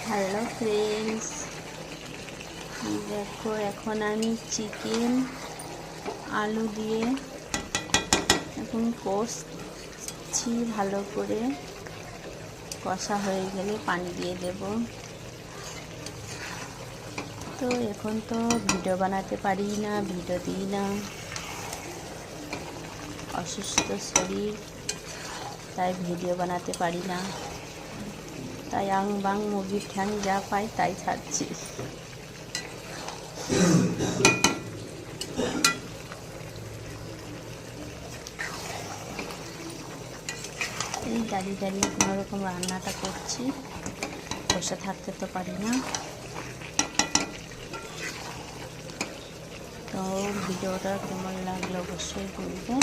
Hello friends, দেখো এখন আমি চিকেন আলু দিয়ে এখন কষছি। ভালো করে কষা হয়ে গেলে পানি দিয়ে দেব। তো এখন তো ভিডিও বানাতে পারি না, ভিডিও দিই না, অসুস্থ শরীর, তাই ভিডিও বানাতে পারি না। তাই আং বাং মুরগির ঠ্যাং যা পাই তাই ছাড়ছি। এই দাঁড়িয়ে দাঁড়িয়ে কোনো রকম রান্নাটা করছি, বসে থাকতে তো পারি না। তো ভিডিওটা কেমন লাগলো অবশ্যই বলবে।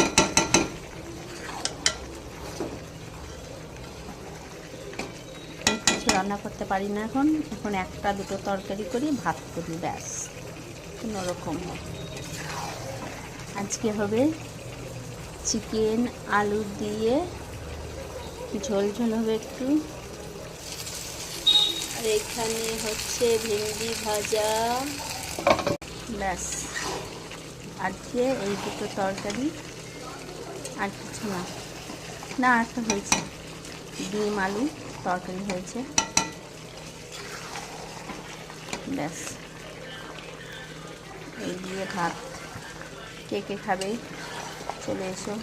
কিছু রান্না করতে পারি না এখন একটা দুটো তরকারি করি, ভাত করি, ব্যাস। কোনো রকম আজকে হবে চিকেন আলু দিয়ে ঝোল ঝোল হবে একটু। আর এখানে হচ্ছে ভেন্ডি ভাজা, ব্যাস। আজকে এই দুটো তরকারি, আর কিছু না। না, একটা হয়েছে, ডিম আলু তরকারি হয়েছে, ব্যাস। এই দিয়ে ভাত। কে কে খাবে চলে এসো।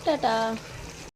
টাটা।